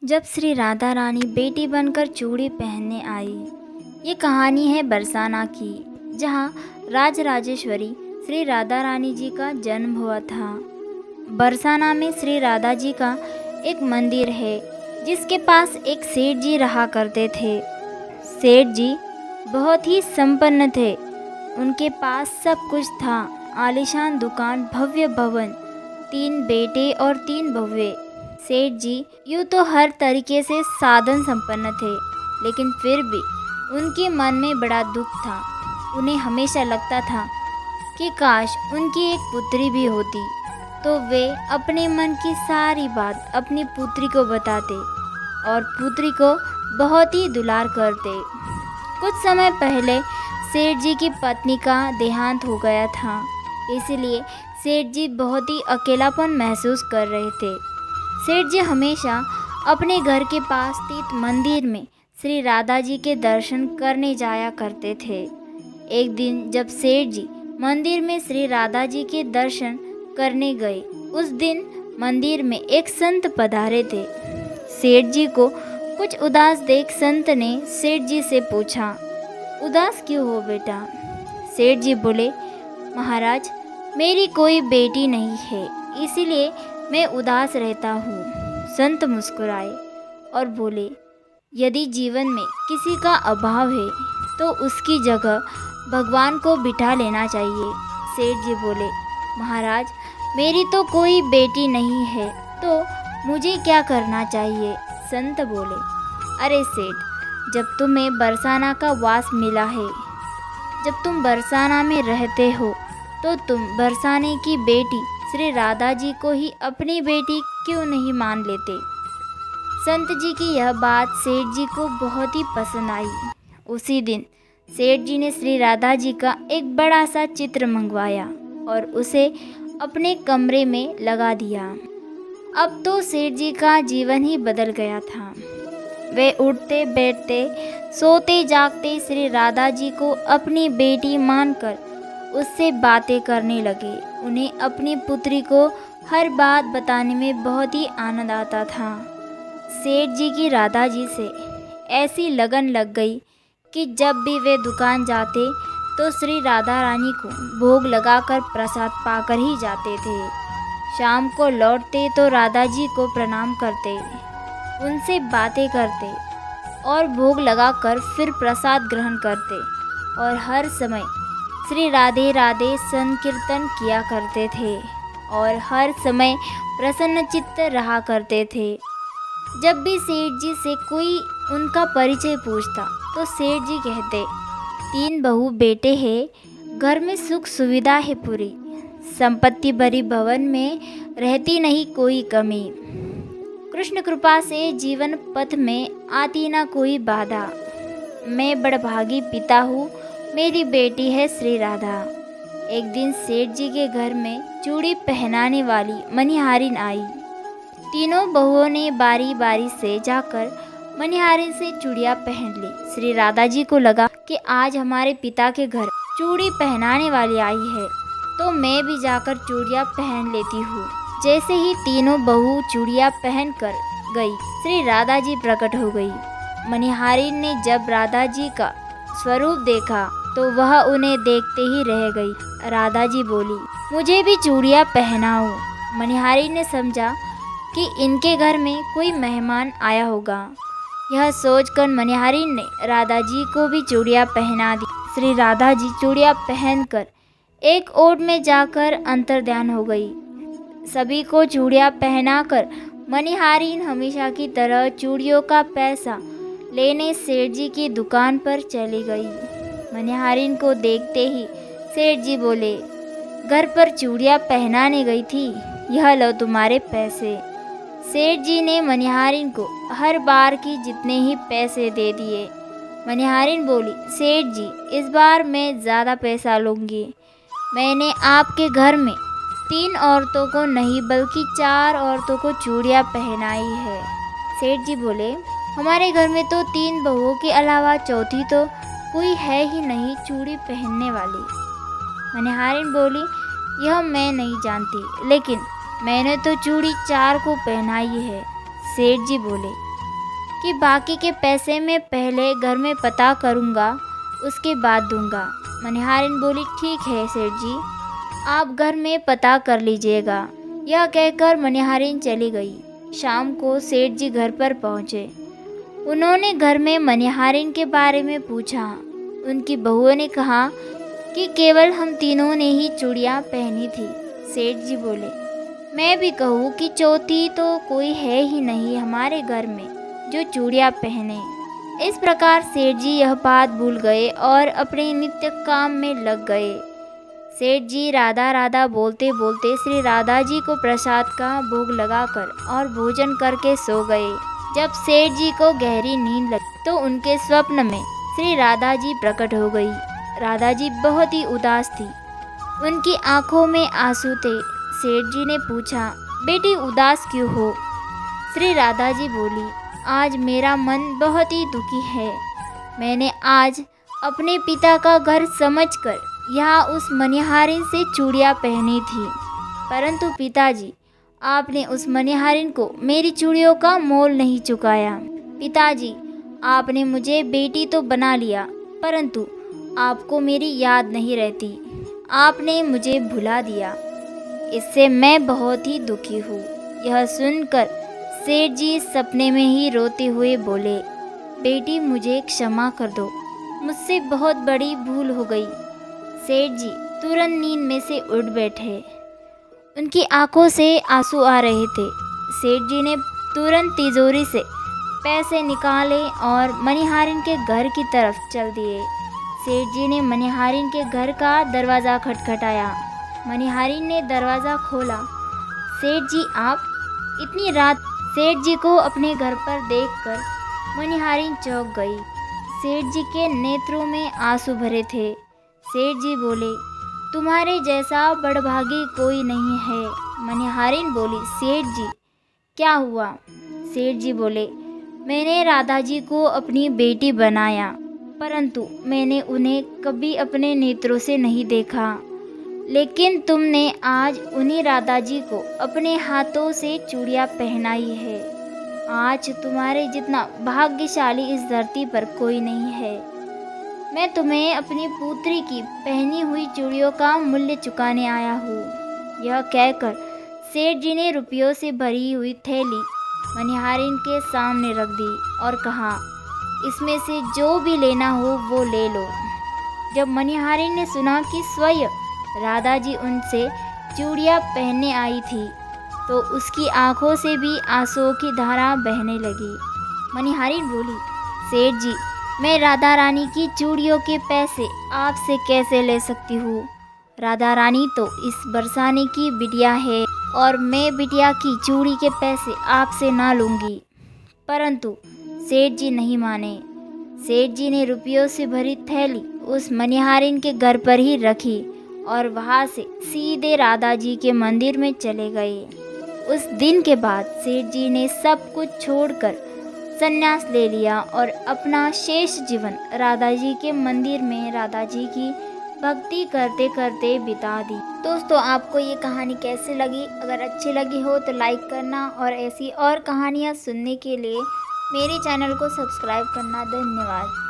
जब श्री राधा रानी बेटी बनकर चूड़ी पहनने आई। ये कहानी है बरसाना की, जहाँ राजराजेश्वरी श्री राधा रानी जी का जन्म हुआ था। बरसाना में श्री राधा जी का एक मंदिर है, जिसके पास एक सेठ जी रहा करते थे। सेठ जी बहुत ही संपन्न थे। उनके पास सब कुछ था, आलीशान दुकान, भव्य भवन, 3 बेटे और 3 बहुएं। सेठ जी यूँ तो हर तरीके से साधन संपन्न थे, लेकिन फिर भी उनके मन में बड़ा दुख था। उन्हें हमेशा लगता था कि काश उनकी एक पुत्री भी होती, तो वे अपने मन की सारी बात अपनी पुत्री को बताते और पुत्री को बहुत ही दुलार करते। कुछ समय पहले सेठ जी की पत्नी का देहांत हो गया था, इसलिए सेठ जी बहुत ही अकेलापन महसूस कर रहे थे। सेठ जी हमेशा अपने घर के पास स्थित मंदिर में श्री राधा जी के दर्शन करने जाया करते थे। एक दिन जब सेठ जी मंदिर में श्री राधा जी के दर्शन करने गए, उस दिन मंदिर में एक संत पधारे थे। सेठ जी को कुछ उदास देख संत ने सेठ जी से पूछा, उदास क्यों हो बेटा? सेठ जी बोले, महाराज, मेरी कोई बेटी नहीं है, इसीलिए मैं उदास रहता हूँ। संत मुस्कुराए और बोले, यदि जीवन में किसी का अभाव है तो उसकी जगह भगवान को बिठा लेना चाहिए। सेठ जी बोले, महाराज, मेरी तो कोई बेटी नहीं है, तो मुझे क्या करना चाहिए? संत बोले, अरे सेठ, जब तुम्हें बरसाना का वास मिला है, जब तुम बरसाना में रहते हो, तो तुम बरसाने की बेटी श्री राधा जी को ही अपनी बेटी क्यों नहीं मान लेते? संत जी की यह बात सेठ जी को बहुत ही पसंद आई। उसी दिन सेठ जी ने श्री राधा जी का एक बड़ा सा चित्र मंगवाया और उसे अपने कमरे में लगा दिया। अब तो सेठ जी का जीवन ही बदल गया था। वे उठते बैठते, सोते जागते श्री राधा जी को अपनी बेटी मानकर उससे बातें करने लगे। उन्हें अपनी पुत्री को हर बात बताने में बहुत ही आनंद आता था। सेठ जी की राधा जी से ऐसी लगन लग गई कि जब भी वे दुकान जाते तो श्री राधा रानी को भोग लगाकर प्रसाद पाकर ही जाते थे। शाम को लौटते तो राधा जी को प्रणाम करते, उनसे बातें करते और भोग लगाकर फिर प्रसाद ग्रहण करते और हर समय श्री राधे राधे संकीर्तन किया करते थे और हर समय प्रसन्नचित्त रहा करते थे। जब भी सेठ जी से कोई उनका परिचय पूछता तो सेठ जी कहते, 3 बहू बेटे हैं, घर में सुख सुविधा है पूरी, संपत्ति भरी भवन में रहती नहीं कोई कमी, कृष्ण कृपा से जीवन पथ में आती ना कोई बाधा, मैं बड़भागी पिता हूँ, मेरी बेटी है श्री राधा। एक दिन सेठ जी के घर में चूड़ी पहनाने वाली मनिहारिन आई। तीनों बहुओं ने बारी बारी से जाकर मनिहारिन से चूड़ियाँ पहन ली। श्री राधा जी को लगा कि आज हमारे पिता के घर चूड़ी पहनाने वाली आई है, तो मैं भी जाकर चूड़ियाँ पहन लेती हूँ। जैसे ही तीनों बहू चूड़ियाँ पहन कर गई, श्री राधा जी प्रकट हो गई। मनिहारिन ने जब राधा जी का स्वरूप देखा तो वह उन्हें देखते ही रह गई। राधा जी बोली, मुझे भी चूड़ियाँ पहनाओ। मनिहारिन ने समझा कि इनके घर में कोई मेहमान आया होगा। यह सोचकर मनिहारिन ने राधा जी को भी चूड़ियाँ पहना दी। श्री राधा जी चूड़ियाँ पहनकर एक ओट में जाकर अंतर्ध्यान हो गई। सभी को चूड़ियाँ पहनाकर मनिहारिन हमेशा की तरह चूड़ियों का पैसा लेने सेठ जी की दुकान पर चली गई। मनिहारिन को देखते ही सेठ जी बोले, घर पर चूड़ियाँ पहनाने गई थी, यह लो तुम्हारे पैसे। सेठ जी ने मनिहारिन को हर बार की जितने ही पैसे दे दिए। मनिहारिन बोली, सेठ जी, इस बार मैं ज़्यादा पैसा लूँगी। मैंने आपके घर में 3 औरतों को नहीं बल्कि 4 औरतों को चूड़ियाँ पहनाई है। सेठ जी बोले, हमारे घर में तो 3 बहुओं के अलावा चौथी तो कोई है ही नहीं चूड़ी पहनने वाली। मनिहारिन बोली, यह मैं नहीं जानती, लेकिन मैंने तो चूड़ी 4 को पहनाई है। सेठ जी बोले, कि बाकी के पैसे मैं पहले घर में पता करूँगा, उसके बाद दूँगा। मनिहारिन बोली, ठीक है सेठ जी, आप घर में पता कर लीजिएगा। यह कहकर मनिहारिन चली गई। शाम को सेठ जी घर पर पहुँचे। उन्होंने घर में मनिहारिन के बारे में पूछा। उनकी बहुओं ने कहा कि केवल हम तीनों ने ही चूड़ियाँ पहनी थी। सेठ जी बोले, मैं भी कहूँ कि चौथी तो कोई है ही नहीं हमारे घर में जो चूड़ियाँ पहने। इस प्रकार सेठ जी यह बात भूल गए और अपने नित्य काम में लग गए। सेठ जी राधा राधा बोलते बोलते श्री राधा जी को प्रसाद का भोग लगाकर और भोजन करके सो गए। जब सेठ जी को गहरी नींद लगी तो उनके स्वप्न में श्री राधा जी प्रकट हो गई। राधा जी बहुत ही उदास थी, उनकी आंखों में आंसू थे। सेठ जी ने पूछा, बेटी उदास क्यों हो? श्री राधा जी बोली, आज मेरा मन बहुत ही दुखी है। मैंने आज अपने पिता का घर समझकर यहाँ उस मनिहारिन से चूड़ियाँ पहनी थी, परंतु पिताजी, आपने उस मनिहारिन को मेरी चूड़ियों का मोल नहीं चुकाया। पिताजी, आपने मुझे बेटी तो बना लिया, परंतु आपको मेरी याद नहीं रहती। आपने मुझे भुला दिया। इससे मैं बहुत ही दुखी हूँ। यह सुनकर सेठ जी सपने में ही रोते हुए बोले, बेटी मुझे क्षमा कर दो, मुझसे बहुत बड़ी भूल हो गई। सेठ जी तुरंत नींद में से उठ बैठे। उनकी आंखों से आंसू आ रहे थे। सेठ जी ने तुरंत तिजोरी से पैसे निकाले और मनिहारिन के घर की तरफ चल दिए। सेठ जी ने मनिहारिन के घर का दरवाज़ा खटखटाया। मनिहारिन ने दरवाज़ा खोला। सेठ जी आप? इतनी रात? सेठ जी को अपने घर पर देखकर मनिहारिन चौंक गई। सेठ जी के नेत्रों में आंसू भरे थे। सेठ जी बोले, तुम्हारे जैसा बड़भागी कोई नहीं है। मनिहारिन बोली, सेठ जी क्या हुआ? सेठ जी बोले, मैंने राधा जी को अपनी बेटी बनाया, परंतु मैंने उन्हें कभी अपने नेत्रों से नहीं देखा। लेकिन तुमने आज उन्हीं राधा जी को अपने हाथों से चूड़ियाँ पहनाई है। आज तुम्हारे जितना भाग्यशाली इस धरती पर कोई नहीं है। मैं तुम्हें अपनी पुत्री की पहनी हुई चूड़ियों का मूल्य चुकाने आया हूँ। यह कहकर सेठ जी ने रुपयों से भरी हुई थैली मनिहारिन के सामने रख दी और कहा, इसमें से जो भी लेना हो वो ले लो। जब मनिहारिन ने सुना कि स्वयं राधा जी उनसे चूड़ियाँ पहनने आई थी तो उसकी आंखों से भी आंसुओं की धारा बहने लगी। मनिहारिन बोली, सेठ जी, मैं राधा रानी की चूड़ियों के पैसे आपसे कैसे ले सकती हूँ? राधा रानी तो इस बरसाने की बिटिया है और मैं बिटिया की चूड़ी के पैसे आपसे ना लूँगी। परंतु सेठ जी नहीं माने। सेठ जी ने रुपयों से भरी थैली उस मनिहारिन के घर पर ही रखी और वहाँ से सीधे राधा जी के मंदिर में चले गए। उस दिन के बाद सेठ जी ने सब कुछ छोड़कर संन्यास ले लिया और अपना शेष जीवन राधा जी के मंदिर में राधा जी की भक्ति करते करते बिता दी। दोस्तों, आपको ये कहानी कैसी लगी? अगर अच्छी लगी हो तो लाइक करना और ऐसी और कहानियाँ सुनने के लिए मेरे चैनल को सब्सक्राइब करना। धन्यवाद।